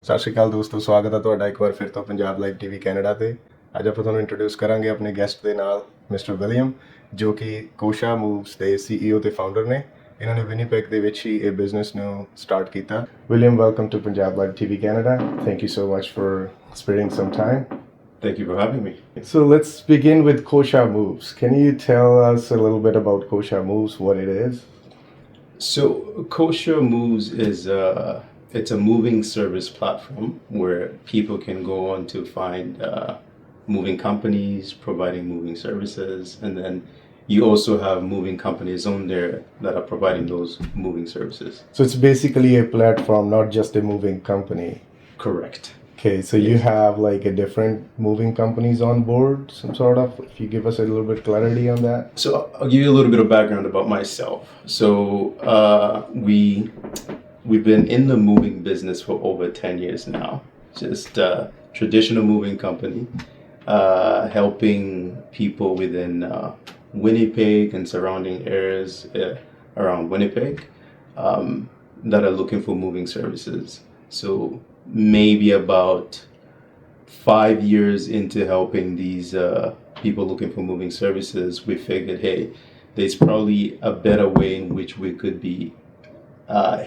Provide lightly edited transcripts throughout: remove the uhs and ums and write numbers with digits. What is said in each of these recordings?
ਸਤਿ ਸ਼੍ਰੀ ਅਕਾਲ ਦੋਸਤੋ, ਸਵਾਗਤ ਹੈ ਤੁਹਾਡਾ ਇੱਕ ਵਾਰ ਫਿਰ ਤੋਂ ਪੰਜਾਬ ਲਾਈਵ ਟੀਵੀ ਕੈਨੇਡਾ ਤੇ। ਅੱਜ ਆਪਾਂ ਤੁਹਾਨੂੰ ਇੰਟਰੋਡਿਊਸ ਕਰਾਂਗੇ ਆਪਣੇ ਗੈਸਟ ਦੇ ਨਾਲ ਮਿਸਟਰ ਵਿਲੀਅਮ, ਜੋ ਕਿ ਕੋਸ਼ਾ ਮੂਵਸ ਦੇ CEO ਤੇ ਫਾਊਂਡਰ ਨੇ। ਇਹਨਾਂ ਨੇ ਵਿਨੀਪੈਗ ਦੇ ਵਿੱਚ ਹੀ ਇਹ ਬਿਜ਼ਨਸ ਨੂੰ ਸਟਾਰਟ ਕੀਤਾ। William, welcome to Punjab live TV Canada. Thank you so much for sparing some time. Thank you for having me. So let's begin with Kosha Moves. Can you tell us a little bit about Kosha Moves, what it is? So Kosha Moves is it's a moving service platform where people can go on to find moving companies providing moving services, and then you also have moving companies on there that are providing those moving services. So it's basically a platform, not just a moving company. Correct. Okay, so you have like a different moving companies on board, some sort of, if you give us a little bit clarity on that. So I'll give you a little bit of background about myself. So we've been in the moving business for over 10 years now. Just a traditional moving company, helping people within Winnipeg and surrounding areas around Winnipeg that are looking for moving services. So maybe about 5 years into helping these people looking for moving services, we figured, hey, there's probably a better way in which we could be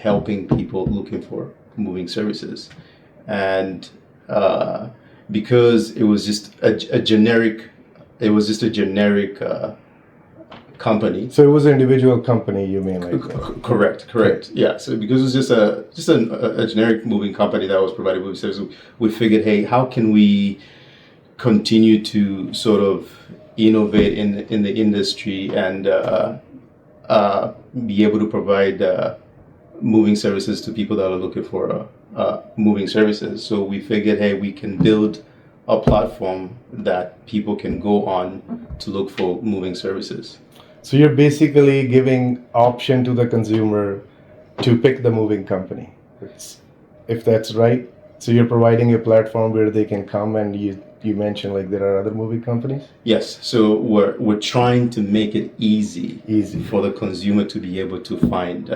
helping people looking for moving services. And because it was just a generic company. So it was an individual company, you mean? Like Correct. Yeah. So because it was just a generic moving company that was providing moving services, we figured, hey, how can we continue to sort of innovate in the industry and be able to provide moving services to people that are looking for moving services. So we figured, hey, we can build a platform that people can go on to look for moving services. So you're basically giving option to the consumer to pick the moving company, if that's right. So you're providing a platform where they can come, and you mentioned like there are other moving companies. Yes. So we're trying to make it easy for the consumer to be able to find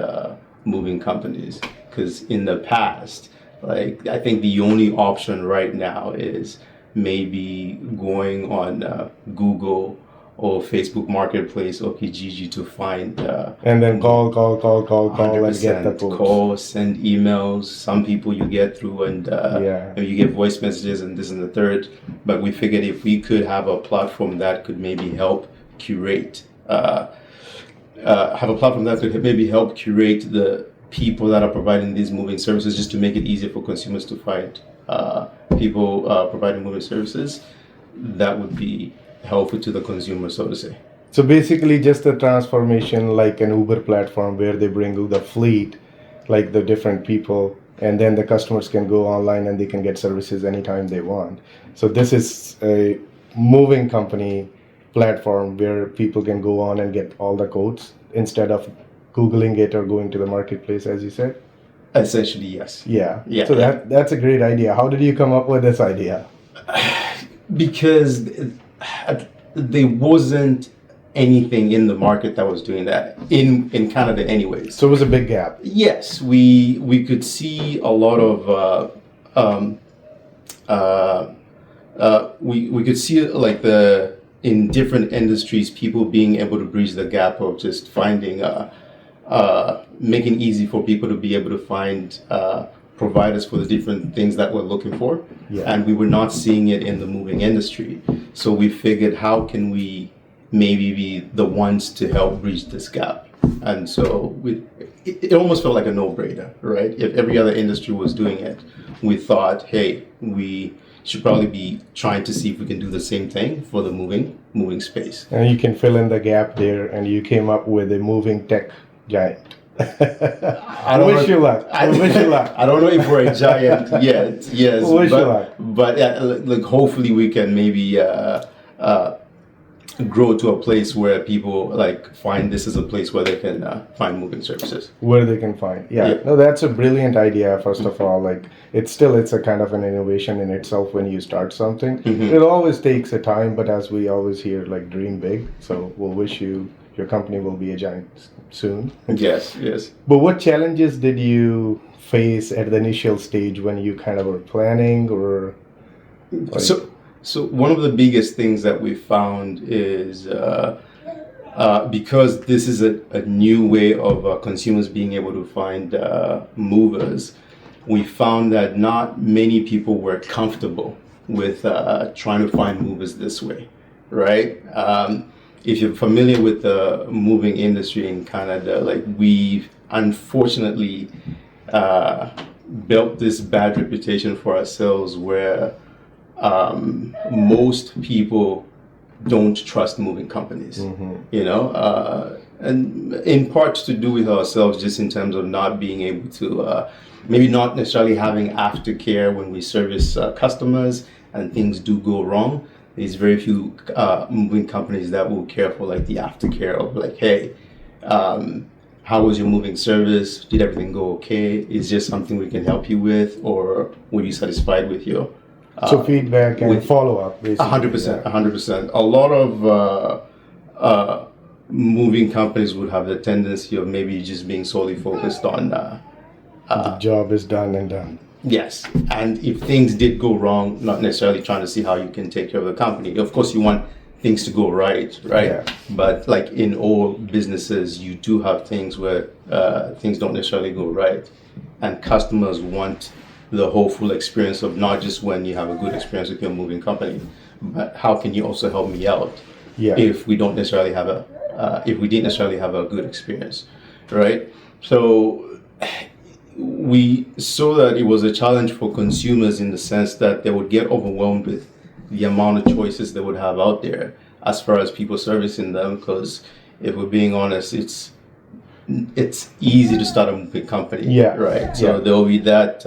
moving companies, because in the past, like, I think the only option right now is maybe going on Google or Facebook Marketplace or Kijiji to find And then call and get the quotes. Call, send emails. Some people you get through, and you get voice messages and this and the third. But we figured if we could have a platform that could maybe help curate the people that are providing these moving services, just to make it easier for consumers to find people providing moving services, that would be helpful to the consumer, so to say. So basically just a transformation like an Uber platform where they bring the fleet, like the different people, and then the customers can go online and they can get services anytime they want. So this is a moving company platform where people can go on and get all the quotes instead of Googling it or going to the marketplace, as you said? Essentially, yes. Yeah. So that's a great idea. How did you come up with this idea? Because there wasn't anything in the market that was doing that in Canada anyways. So it was a big gap. Yes, we could see a lot of we could see like in different industries, people being able to bridge the gap of just finding making easy for people to be able to find providers for the different things that we're looking for. And we were not seeing it in the moving industry. So we figured, how can we maybe be the ones to help bridge this gap? And so it almost felt like a no-brainer, right? If every other industry was doing it, we thought, hey, we should probably be trying to see if we can do the same thing for the moving space. And you can fill in the gap there, and you came up with a moving tech giant. I wish you luck. I don't know if we're a giant yet. Yes, wish you luck. But like hopefully we can maybe grow to a place where people like find this is a place where they can find moving services. Where they can find, No, that's a brilliant idea. First of all, like it's a kind of an innovation in itself when you start something. It always takes a time, but as we always hear, like dream big. So we'll wish you your company will be a giant soon. Yes. But what challenges did you face at the initial stage when you kind of were planning, or like, So one of the biggest things that we found is because this is a new way of consumers being able to find movers, we found that not many people were comfortable with trying to find movers this way, right? If you're familiar with the moving industry in Canada, like we've unfortunately built this bad reputation for ourselves where most people don't trust moving companies, you know, and in part to do with ourselves, just in terms of not being able to, maybe not necessarily having aftercare when we service customers and things do go wrong. There's very few moving companies that will care for like the aftercare of like, hey, how was your moving service? Did everything go okay? Is there something we can help you with, or were you satisfied with your so feedback and follow-up, basically. 100%, 100%. A lot of moving companies would have the tendency of maybe just being solely focused on the job is done and done. yes, and if things did go wrong, not necessarily trying to see how you can take care of the company. Of course, you want things to go right? Yeah. But like in all businesses, you do have things where things don't necessarily go right, and customers want the whole full experience of not just when you have a good experience with your moving company, but how can you also help me out if we don't necessarily have if we didn't necessarily have a good experience, right? So we saw that it was a challenge for consumers in the sense that they would get overwhelmed with the amount of choices they would have out there as far as people servicing them, because if we're being honest, it's easy to start a moving company, right? So there will be that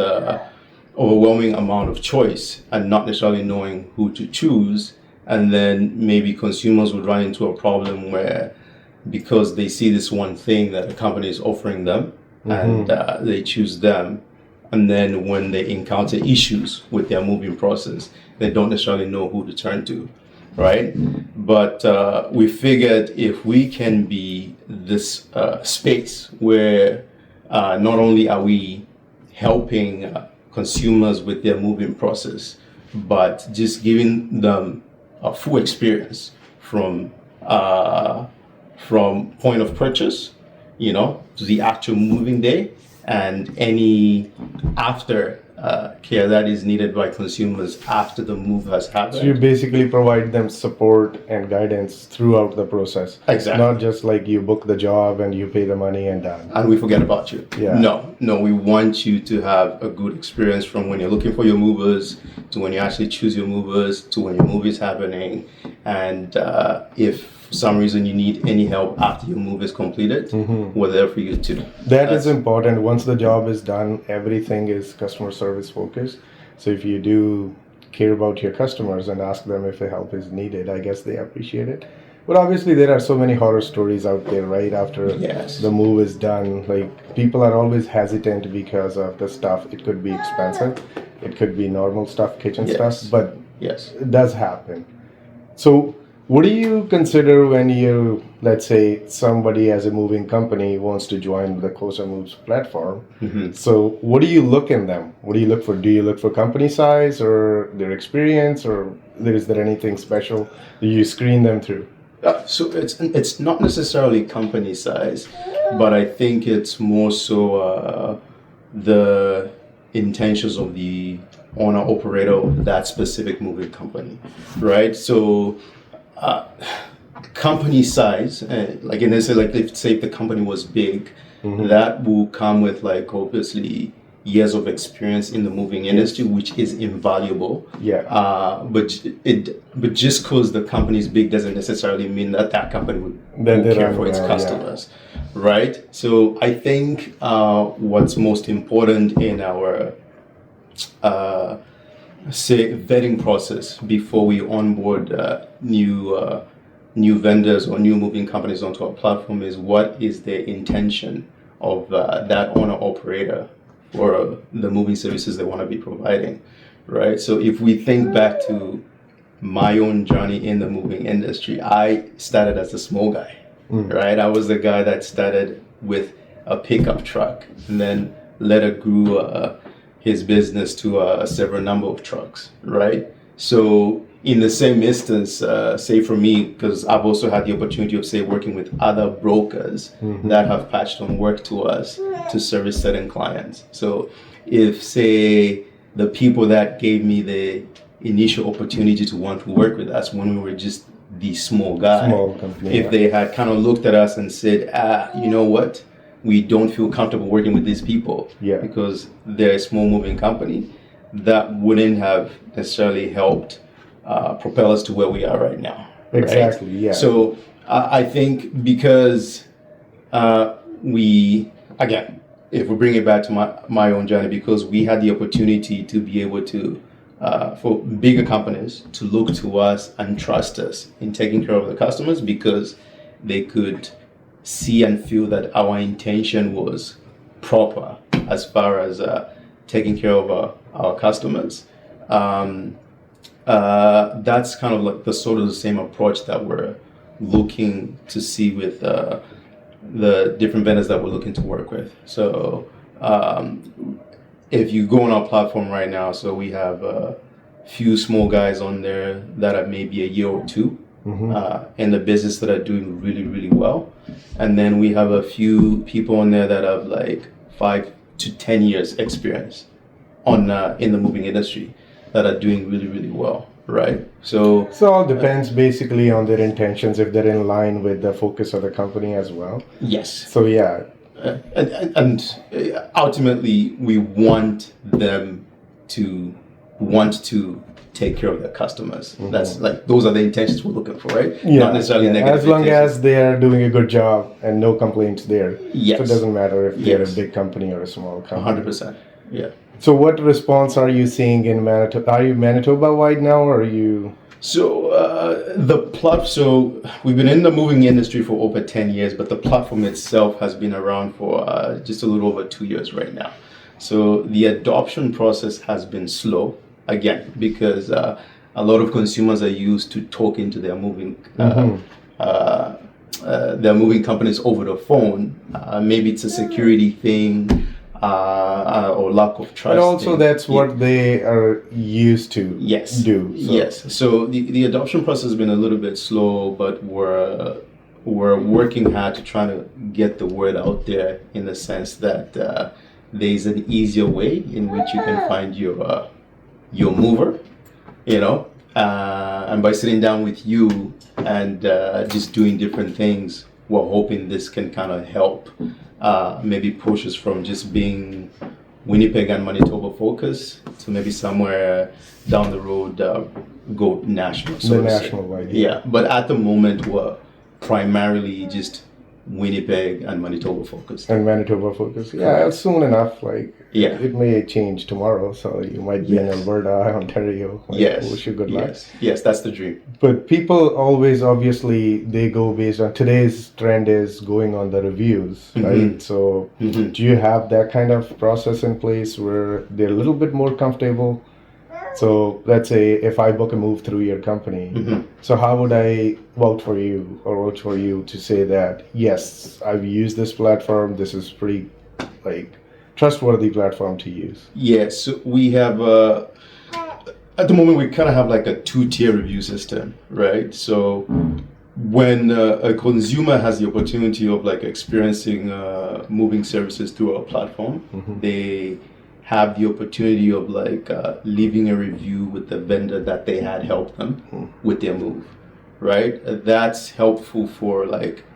overwhelming amount of choice and not necessarily knowing who to choose, and then maybe consumers would run into a problem where because they see this one thing that a company is offering them and they choose them, and then when they encounter issues with their moving process, they don't necessarily know who to turn to, right? But we figured if we can be this space where not only are we helping consumers with their moving process, but just giving them a full experience from point of purchase, you know, to the actual moving day, and any after care that is needed by consumers after the move has happened. So you basically provide them support and guidance throughout the process. Exactly. Not just like you book the job and you pay the money and done. And we forget about you. Yeah. No, we want you to have a good experience from when you're looking for your movers to when you actually choose your movers to when your move is happening. And if for some reason you need any help after your move is completed, we're there for you too. That is important. Once the job is done, everything is customer service focused. So if you do care about your customers and ask them if the help is needed, I guess they appreciate it. But obviously there are so many horror stories out there, right? After the move is done, like people are always hesitant because of the stuff. It could be expensive, it could be normal stuff, kitchen stuff, but it does happen. So what do you consider when you, let's say somebody as a moving company wants to join the Kosha Moves platform? So what do you look in them? What do you look for? Do you look for company size or their experience, or is there anything special that you screen them through? So it's not necessarily company size, but I think it's more so the intentions of the owner operator of that specific moving company, right? So company size, like in say, like if the company was big, that will come with like obviously years of experience in the moving industry, which is invaluable. But just because the company is big doesn't necessarily mean that company would care for its customers, right? So I think what's most important in our vetting process before we onboard new vendors or new moving companies onto our platform is what is the intention of that owner operator for the moving services they want to be providing, right? So if we think back to my own journey in the moving industry, I started as a small guy, right? I was the guy that started with a pickup truck, and then later grew his business to several number of trucks, right? So in the same instance, say for me, because I've also had the opportunity of, say, working with other brokers that have patched on work to us to service certain clients. So if, say, the people that gave me the initial opportunity to want to work with us when we were just the small guy, Small company, if they had kind of looked at us and said, you know what, we don't feel comfortable working with these people because they're a small moving company, that wouldn't have necessarily helped propel us to where we are right now. Exactly, right? yeah. So I think because again, if we bring it back to my own journey, because we had the opportunity to be able to, for bigger companies to look to us and trust us in taking care of the customers, because they could see and feel that our intention was proper as far as taking care of our customers. That's kind of like the sort of the same approach that we're looking to see with the different vendors that we're looking to work with. So if you go on our platform right now, so we have a few small guys on there that are maybe a year or two in the business that are doing really, really well. And then we have a few people on there that have like 5 to 10 years experience on in the moving industry that are doing really, really well, right? So it all depends basically on their intentions, if they're in line with the focus of the company as well. yes. So yeah, And ultimately, we want them to want to take care of their customers. That's like, those are the intentions we're looking for, right? Not necessarily negative. As long intentions. as they are doing a good job and no complaints there. Yes. So it doesn't matter if they're a big company or a small company. 100%. Yeah. So what response are you seeing in Manitoba? Are you Manitoba wide now, or are you? So so we've been in the moving industry for over 10 years, but the platform itself has been around for just a little over 2 years right now. So the adoption process has been slow, again, because a lot of consumers are used to talking to their moving companies over the phone. Maybe it's a security thing. Or lack of trust. And also that's what they are used to do. So. Yes. So the adoption process has been a little bit slow, but we're working hard to try to get the word out there, in the sense that there's an easier way in which you can find your mover, and by sitting down with you and just doing different things, we're hoping this can kind of help maybe push us from just being Winnipeg and Manitoba focused to maybe somewhere down the road go national. The national wide. Yeah, but at the moment we're primarily just Winnipeg and Manitoba focused. And Manitoba focused. Yeah, soon enough. Yeah. It may change tomorrow, so you might be in Alberta, Ontario. Wish you good luck. Yes, that's the dream. But people always, obviously, they go based on today's trend is going on the reviews, right? So do you have that kind of process in place where they're a little bit more comfortable? So let's say if I book a move through your company, so how would I vote for you to say that, yes, I've used this platform, this is pretty trustworthy platform to use? Yes, so we have at the moment we kind of have like a 2-tier review system, right? So when a consumer has the opportunity of experiencing moving services through our platform, they have the opportunity of leaving a review with the vendor that they had helped them with their move, right? That's helpful for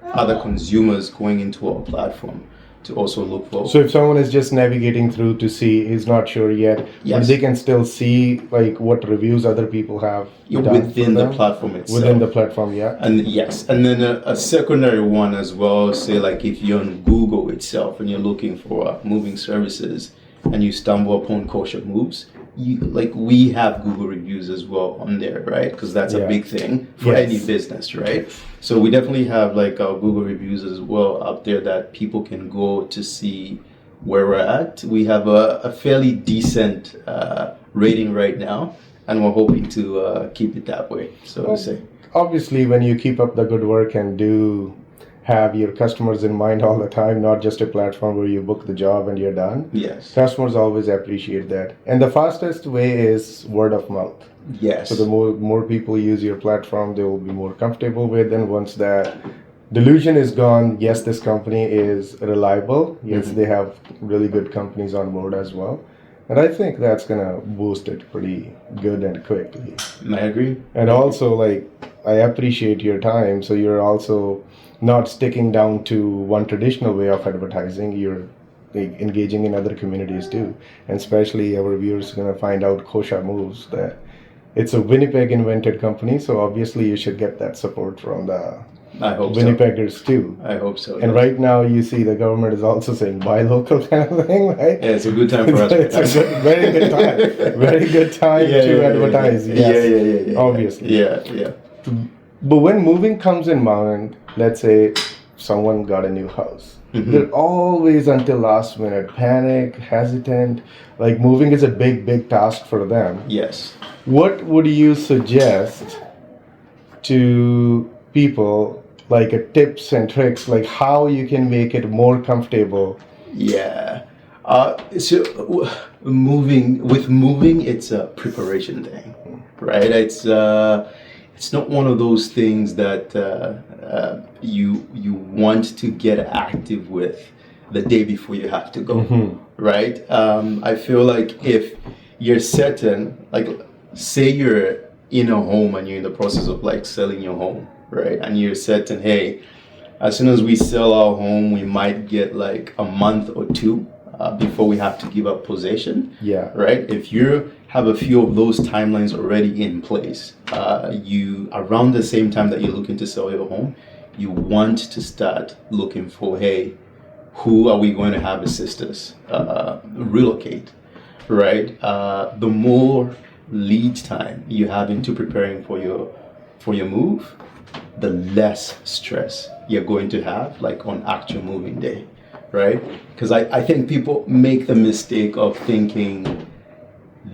other consumers going into our platform to also look for. So if someone is just navigating through to see, he's not sure yet, but they can still see what reviews other people have done within the platform itself. Within the platform, yeah. And yes, and then a secondary one as well. Say if you're on Google itself and you're looking for moving services, and you stumble upon Kosha Moves, we have Google reviews as well on there, right? Because that's a big thing for any business, right? So we definitely have our Google reviews as well up there that people can go to see where we're at. We have a fairly decent rating right now, and we're hoping to keep it that way, so to say. Obviously, when you keep up the good work and have your customers in mind all the time, not just a platform where you book the job and you're done. Yes. Customers always appreciate that. And the fastest way is word of mouth. Yes. So the more people use your platform, they will be more comfortable with. And once that delusion is gone, yes, this company is reliable. Yes, they have really good companies on board as well. And I think that's going to boost it pretty good and quickly. I agree. And also, like, I appreciate your time. So you're also not sticking down to one traditional way of advertising. You're like, engaging in other communities too. And especially our viewers are going to find out Kosha Moves, that it's a Winnipeg invented company. So obviously you should get that support from the I hope Winnipeggers too. I hope so. And right now you see the government is also saying buy local kind of thing, right? Yeah, it's a good time for us. It's a very good time. Very good time to advertise. Yes, yeah. Obviously. Yeah. But when moving comes in mind, let's say someone got a new house. They're always until last minute panic, hesitant. Like moving is a big task for them. Yes. What would you suggest to people, like tips and tricks, like how you can make it more comfortable? Yeah. So moving, it's a preparation thing, right? It's not one of those things that you want to get active with the day before you have to go, right? I feel like if you're certain, like say you're in a home and you're in the process of like selling your home, right? And you're certain, hey, as soon as we sell our home, we might get like a month or two before we have to give up possession. Yeah. Right. If you have a few of those timelines already in place, you around the same time that you're looking to sell your home, you want to start looking for, hey, who are we going to have assist us relocate, right? The more lead time you have into preparing for your move, the less stress you're going to have like on actual moving day, right? Because I think people make the mistake of thinking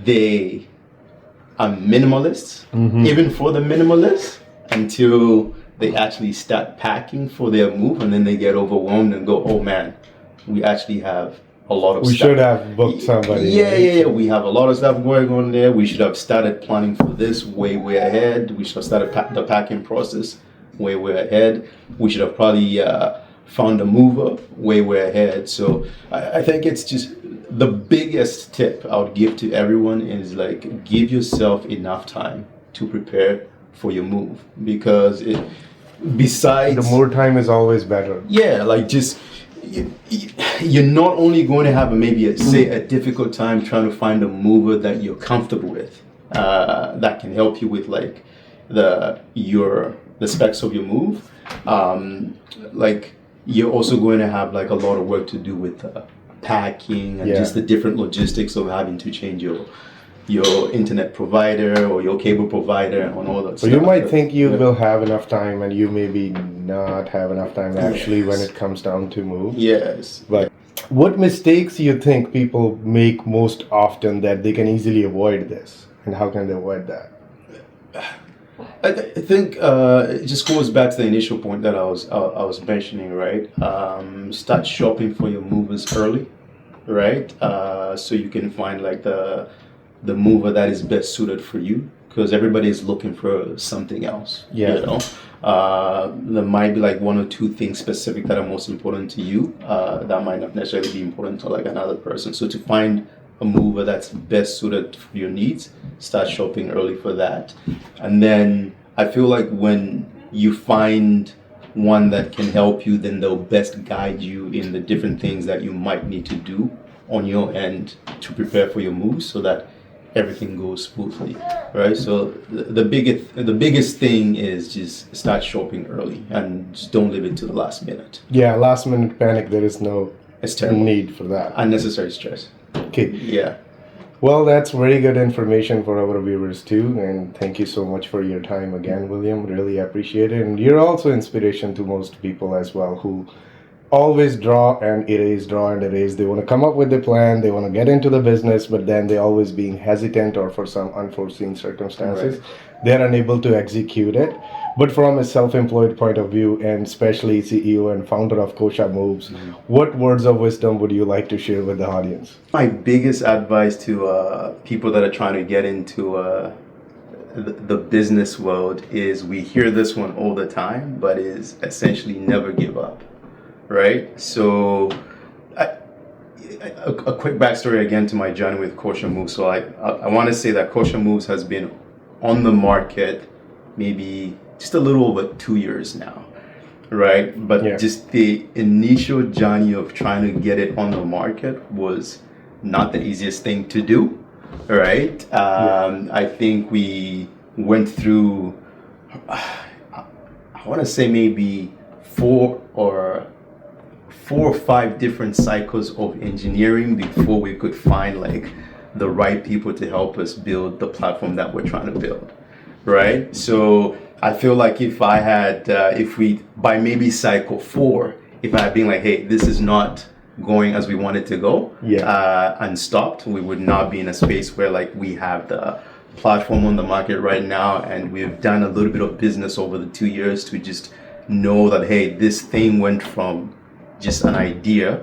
they are minimalists, even for the minimalists, until they actually start packing for their move, and then they get overwhelmed and go, oh man, we actually have a lot of We stuff. should have booked somebody. Yeah. We have a lot of stuff going on there. We should have started planning for this way ahead. We should have started the packing process way ahead. We should have probably found a mover way ahead. So I think it's just the biggest tip I would give to everyone is like give yourself enough time to prepare for your move, because besides The more time is always better. yeah, like just you're not only going to have maybe a difficult time trying to find a mover that you're comfortable with, that can help you with like the specs of your move. Like you're also going to have like a lot of work to do with packing and just the different logistics of having to change your internet provider or your cable provider and all that So stuff. you might think you will have enough time, and you maybe not have enough time actually when it comes down to move. Yes. But what mistakes you think people make most often that they can easily avoid this, and how can they avoid that? I think it just goes back to the initial point that I was mentioning, right? Start shopping for your movers early, right? So you can find like the mover that is best suited for you, because everybody is looking for something else. Yeah. You know, there might be like one or two things specific that are most important to you that might not necessarily be important to like another person. So to find a mover that's best suited for your needs, start shopping early for that. And then I feel like when you find one that can help you, then they'll best guide you in the different things that you might need to do on your end to prepare for your move, so that everything goes smoothly, right? So the biggest thing is just start shopping early and just don't leave it to the last minute. Yeah, last minute panic, there is no It's terrible. need for that. Unnecessary stress. Okay. Yeah. Well, that's very good information for our viewers too, and thank you so much for your time again, William. Really appreciate it. And you're also inspiration to most people as well who always draw and erase, draw and erase. They want to come up with the plan, they want to get into the business, but then they always being hesitant, or for some unforeseen circumstances, they're unable to execute it. But from a self-employed point of view, and especially CEO and founder of Kosha Moves, what words of wisdom would you like to share with the audience? My biggest advice to people that are trying to get into the business world is, we hear this one all the time, but is essentially never give up, right? So a quick backstory again to my journey with Kosha Moves. So I want to say that Kosha Moves has been on the market maybe just a little over 2 years now, right? But just the initial journey of trying to get it on the market was not the easiest thing to do, right? I think we went through, I want to say maybe four or five different cycles of engineering before we could find like the right people to help us build the platform that we're trying to build, right? So I feel like if I had, if we, by maybe cycle 4, if I had been like, hey, this is not going as we wanted to go, and stopped, we would not be in a space where like we have the platform on the market right now, and we've done a little bit of business over the 2 years to just know that, hey, this thing went from just an idea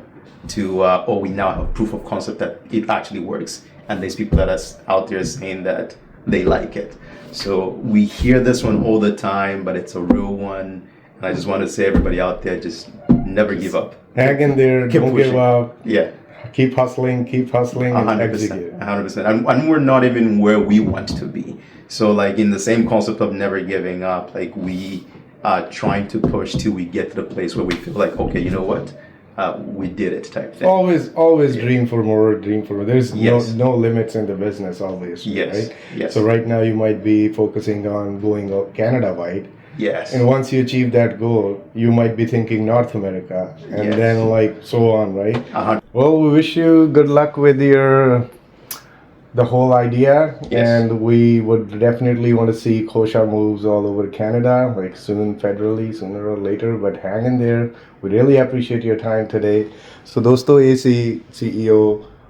to, oh, we now have proof of concept that it actually works, and there's people that are out there saying that they like it. So we hear this one all the time, but it's a real one. And I just want to say, everybody out there, just never give up. Hang in there, don't give up. Yeah. Keep hustling, and execute. 100%. And we're not even where we want to be. So like in the same concept of never giving up, like we are trying to push till we get to the place where we feel like, okay, you know what? We did it type thing. Always dream for more. There's no limits in the business, obviously, right? Yes. So right now you might be focusing on going Canada-wide. Yes. And once you achieve that goal, you might be thinking North America, and then like so on, right? Well, we wish you good luck with the whole idea, and we would definitely want to see Kosha Moves all over Canada, like soon, federally, sooner or later, but hang in there. We really appreciate your time today. So ਦੋਸਤੋ, ਇਹ ਸੀ CEO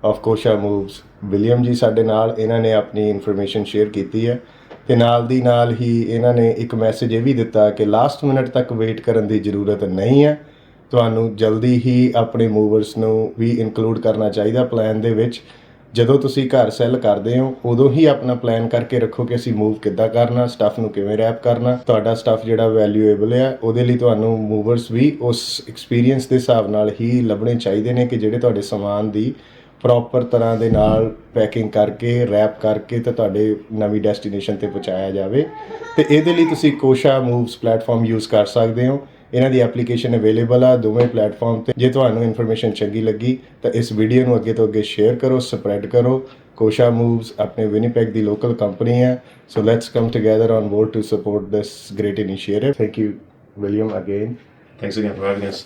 of Kosha Moves, William ਜੀ ਸਾਡੇ ਨਾਲ, ਇਹਨਾਂ ਨੇ ਆਪਣੀ information share ਕੀਤੀ ਹੈ, ਤੇ ਨਾਲ ਦੀ ਨਾਲ ਹੀ ਇਹਨਾਂ ਨੇ ਇੱਕ ਮੈਸੇਜ ਇਹ ਵੀ ਦਿੱਤਾ ਕਿ ਲਾਸਟ ਮਿੰਟ ਤੱਕ ਵੇਟ ਕਰਨ ਦੀ ਜ਼ਰੂਰਤ ਨਹੀਂ ਹੈ, ਤੁਹਾਨੂੰ ਜਲਦੀ ਹੀ ਆਪਣੇ ਮੂਵਰਸ ਨੂੰ ਵੀ ਇਨਕਲੂਡ ਕਰਨਾ ਚਾਹੀਦਾ ਪਲਾਨ ਦੇ ਵਿੱਚ। ਜਦੋਂ ਤੁਸੀਂ ਘਰ ਸੈੱਲ ਕਰਦੇ ਹੋ, ਉਦੋਂ ਹੀ ਆਪਣਾ ਪਲਾਨ ਕਰਕੇ ਰੱਖੋ ਕਿ ਅਸੀਂ ਮੂਵ ਕਿੱਦਾਂ ਕਰਨਾ, ਸਟੱਫ ਨੂੰ ਕਿਵੇਂ ਰੈਪ ਕਰਨਾ। ਤੁਹਾਡਾ ਸਟੱਫ ਜਿਹੜਾ ਵੈਲਿਊਏਬਲ ਹੈ, ਉਹਦੇ ਲਈ ਤੁਹਾਨੂੰ ਮੂਵਰਸ ਵੀ ਉਸ ਐਕਸਪੀਰੀਅੰਸ ਦੇ ਹਿਸਾਬ ਨਾਲ ਹੀ ਲੱਭਣੇ ਚਾਹੀਦੇ ਨੇ ਕਿ ਜਿਹੜੇ ਤੁਹਾਡੇ ਸਮਾਨ ਦੀ ਪ੍ਰੋਪਰ ਤਰ੍ਹਾਂ ਦੇ ਨਾਲ ਪੈਕਿੰਗ ਕਰਕੇ, ਰੈਪ ਕਰਕੇ ਤੇ ਤੁਹਾਡੇ ਨਵੀਂ ਡੈਸਟੀਨੇਸ਼ਨ 'ਤੇ ਪਹੁੰਚਾਇਆ ਜਾਵੇ। ਤੇ ਇਹਦੇ ਲਈ ਤੁਸੀਂ ਕੋਸ਼ਾ ਮੂਵਸ ਪਲੇਟਫਾਰਮ ਯੂਜ਼ ਕਰ ਸਕਦੇ ਹੋ। ਇਹਨਾਂ ਦੀ ਐਪਲੀਕੇਸ਼ਨ ਅਵੇਲੇਬਲ ਆ ਦੋਵੇਂ ਪਲੇਟਫਾਰਮ 'ਤੇ। ਜੇ ਤੁਹਾਨੂੰ ਇਨਫੋਰਮੇਸ਼ਨ ਚੰਗੀ ਲੱਗੀ ਤਾਂ ਇਸ ਵੀਡੀਓ ਨੂੰ ਅੱਗੇ ਤੋਂ ਅੱਗੇ ਸ਼ੇਅਰ ਕਰੋ, ਸਪਰੈਡ ਕਰੋ। ਕੋਸ਼ਾ ਮੂਵਸ ਆਪਣੇ ਵਿਨੀਪੈਗ ਦੀ ਲੋਕਲ ਕੰਪਨੀ ਹੈ। So let's come together on board to support this great initiative. Thank you, William, again. Thanks again for having us.